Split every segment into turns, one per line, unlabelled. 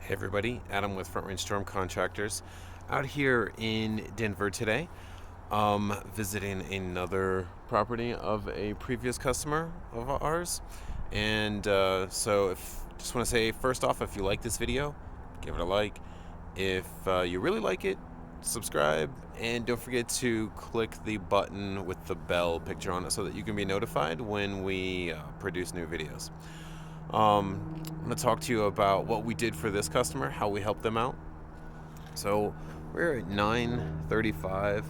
Hey everybody, Adam with Front Range Storm Contractors, out here in Denver today, visiting another property of a previous customer of ours. And so, if just want to say first off, if you like this video, give it a like. If you really like it, subscribe, and don't forget to click the button with the bell picture on it so that you can be notified when we produce new videos. I'm going to talk to you about what we did for this customer, how we helped them out. So we're at 935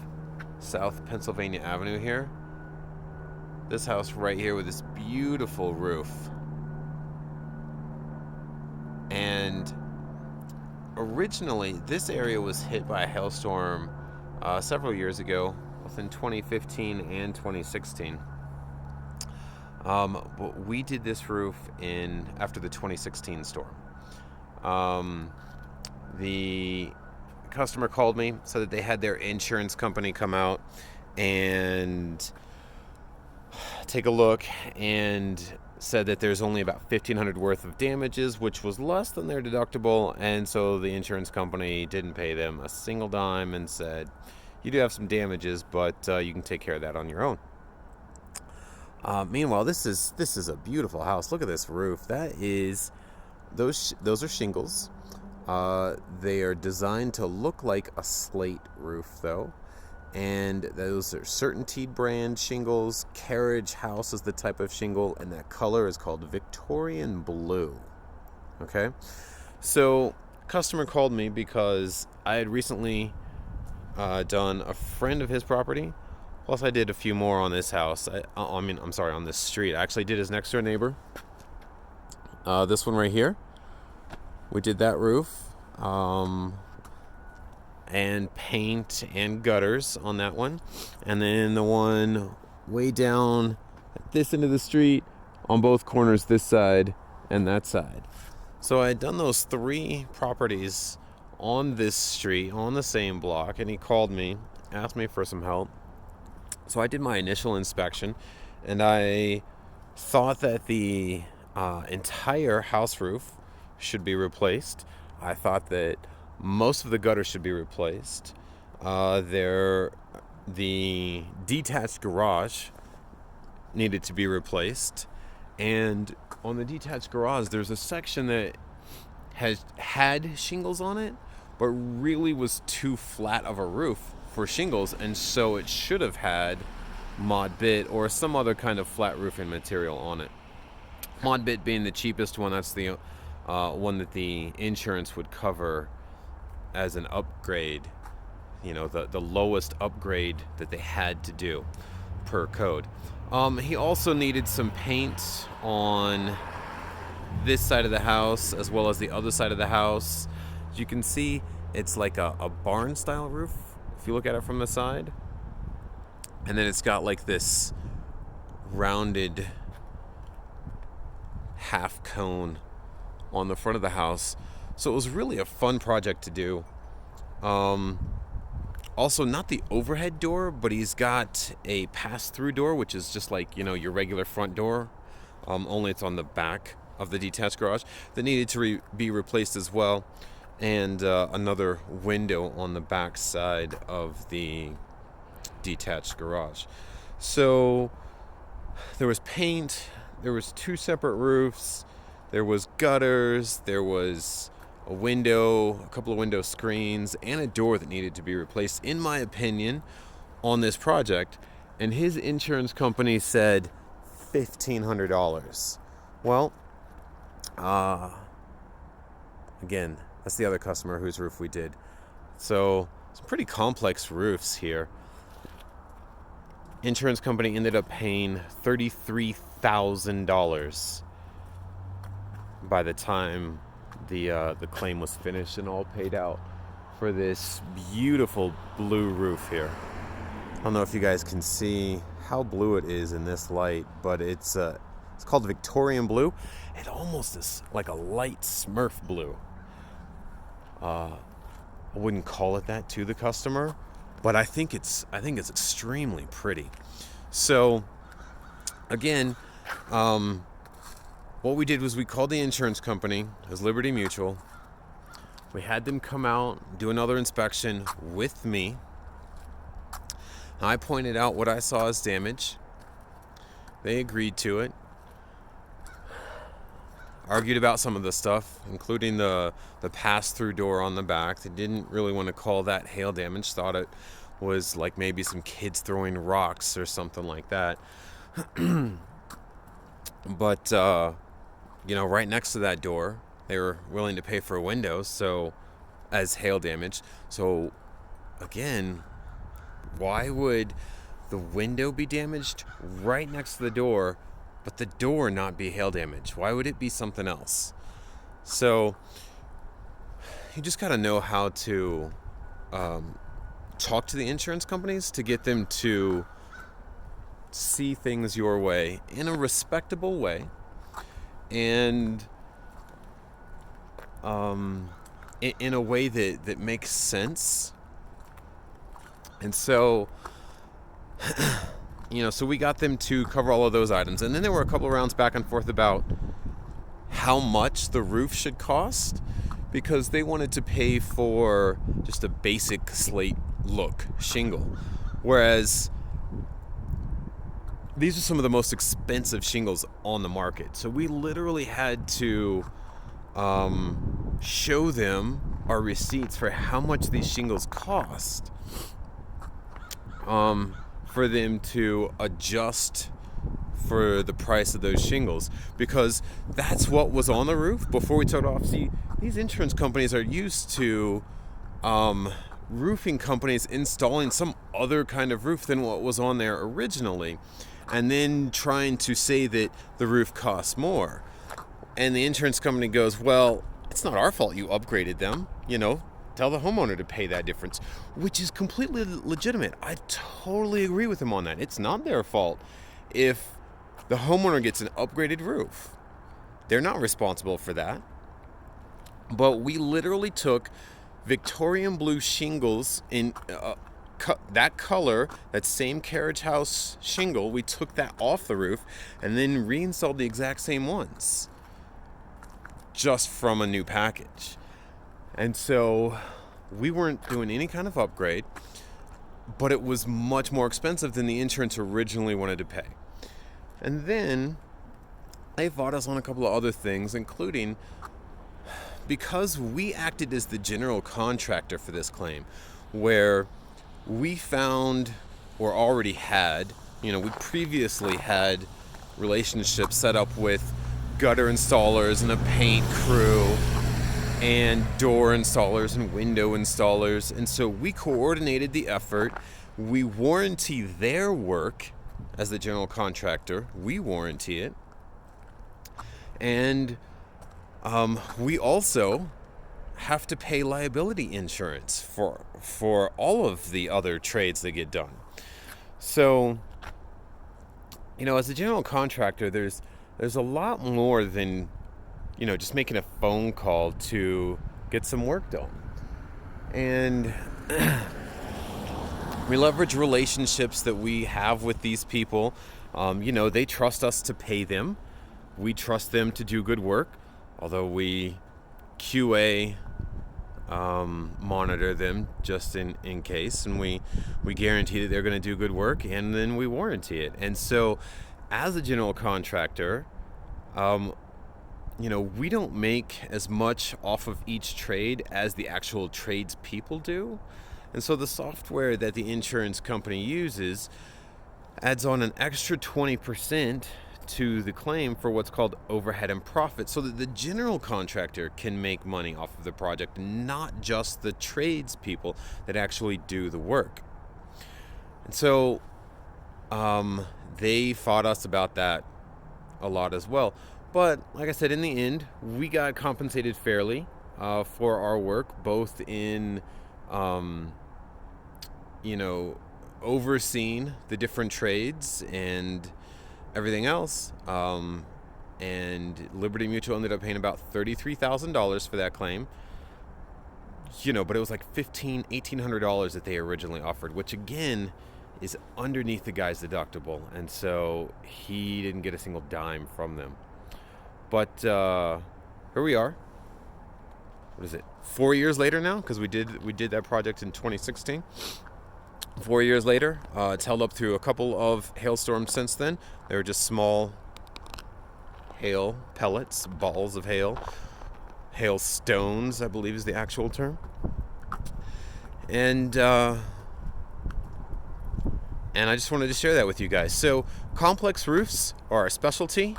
South Pennsylvania Avenue here. This house right here with this beautiful roof. And originally, this area was hit by a hailstorm several years ago, both in 2015 and 2016. But we did this roof after the 2016 storm. The customer called me, said that they had their insurance company come out and take a look, and said that there's only about $1,500 worth of damages, which was less than their deductible, and so the insurance company didn't pay them a single dime and said, you do have some damages, but you can take care of that on your own. Meanwhile, this is a beautiful house. Look at this roof. Those are shingles. They are designed to look like a slate roof, though, and those are CertainTeed brand shingles. Carriage House is the type of shingle, and that color is called Victorian Blue. Okay, so customer called me because I had recently done a friend of his property. Plus, I did a few more on this house. On this street. I actually did his next door neighbor. This one right here. We did that roof. And paint and gutters on that one. And then the one way down at this end of the street on both corners, this side and that side. So I had done those 3 properties on this street, on the same block, and he called me, asked me for some help. So I did my initial inspection, and I thought that the entire house roof should be replaced. I thought that most of the gutters should be replaced. The detached garage needed to be replaced. And on the detached garage, there's a section that had shingles on it, but really was too flat of a roof for shingles, and so it should have had Mod Bit or some other kind of flat roofing material on it. Mod Bit being the cheapest one. That's the one that the insurance would cover as an upgrade, the lowest upgrade that they had to do per code. He also needed some paint on this side of the house as well as the other side of the house. As you can see, it's like a barn style roof if you look at it from the side, and then it's got like this rounded half cone on the front of the house. So it was really a fun project to do. Also, not the overhead door, but he's got a pass-through door, which is just like, your regular front door, only it's on the back of the detached garage, that needed to be replaced as well. And another window on the back side of the detached garage. So there was paint, there was 2 separate roofs, there was gutters, there was a couple of window screens, and a door that needed to be replaced, in my opinion, on this project. And his insurance company said $1,500. Well, again, that's the other customer whose roof we did. So some pretty complex roofs here. Insurance company ended up paying $33,000 by the time the claim was finished and all paid out for this beautiful blue roof here. I don't know if you guys can see how blue it is in this light, but it's called Victorian Blue. It almost is like a light Smurf blue. I wouldn't call it that to the customer, but I think it's extremely pretty. So again, what we did was we called the insurance company, as Liberty Mutual, We had them come out, do another inspection with me. I pointed out what I saw as damage. They agreed to it. Argued about some of the stuff, including the pass-through door on the back. They didn't really want to call that hail damage. Thought it was like maybe some kids throwing rocks or something like that. But, right next to that door, they were willing to pay for a window, so as hail damage. So, again, why would the window be damaged right next to the door, but the door not be hail damage? Why would it be something else? So you just got to know how to talk to the insurance companies to get them to see things your way in a respectable way, and in a way that makes sense. And so so we got them to cover all of those items. And then there were a couple of rounds back and forth about how much the roof should cost, because they wanted to pay for just a basic slate look shingle. Whereas these are some of the most expensive shingles on the market. So we literally had to show them our receipts for how much these shingles cost. For them to adjust for the price of those shingles, because that's what was on the roof before we took it off. See, these insurance companies are used to roofing companies installing some other kind of roof than what was on there originally, and then trying to say that the roof costs more. And the insurance company goes, well, it's not our fault you upgraded them, tell the homeowner to pay that difference, which is completely legitimate. I totally agree with them on that. It's not their fault if the homeowner gets an upgraded roof. They're not responsible for that. But we literally took Victorian blue shingles in that color, that same carriage house shingle. We took that off the roof and then reinstalled the exact same ones, just from a new package. And so we weren't doing any kind of upgrade, but it was much more expensive than the insurance originally wanted to pay. And then they fought us on a couple of other things, including because we acted as the general contractor for this claim, where we found or already had, we previously had relationships set up with gutter installers and a paint crew and door installers and window installers. And so we coordinated the effort. We warranty their work as the general contractor. We warranty it. And we also have to pay liability insurance for all of the other trades that get done. So, as a general contractor, there's a lot more than just making a phone call to get some work done. And we leverage relationships that we have with these people. They trust us to pay them. We trust them to do good work, although we QA monitor them just in case, and we guarantee that they're going to do good work, and then we warranty it. And so as a general contractor, we don't make as much off of each trade as the actual trades people do. And so the software that the insurance company uses adds on an extra 20% to the claim for what's called overhead and profit, so that the general contractor can make money off of the project, not just the trades people that actually do the work. And so they fought us about that a lot as well. But like I said, in the end, we got compensated fairly for our work, both in, overseeing the different trades and everything else. And Liberty Mutual ended up paying about $33,000 for that claim. But it was like $1,800 that they originally offered, which again is underneath the guy's deductible. And so he didn't get a single dime from them. But here we are, what is it, 4 years later now, because we did that project in 2016. 4 years later, it's held up through a couple of hailstorms since then. They were just small hail pellets, balls of hail stones, I believe is the actual term. And I just wanted to share that with you guys. So complex roofs are our specialty.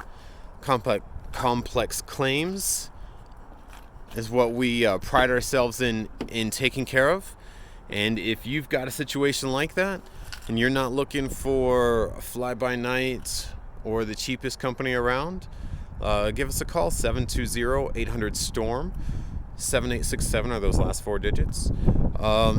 Complex claims is what we pride ourselves in taking care of. And if you've got a situation like that and you're not looking for a fly-by-night or the cheapest company around, give us a call, 720-800-STORM. 7867 are those last 4 digits.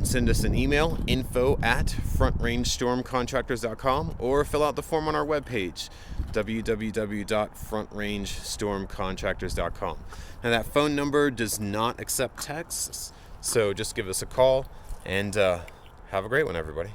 Send us an email, info@frontrangestormcontractors.com, or fill out the form on our webpage, www.frontrangestormcontractors.com. Now that phone number does not accept texts, so just give us a call, and have a great one, everybody.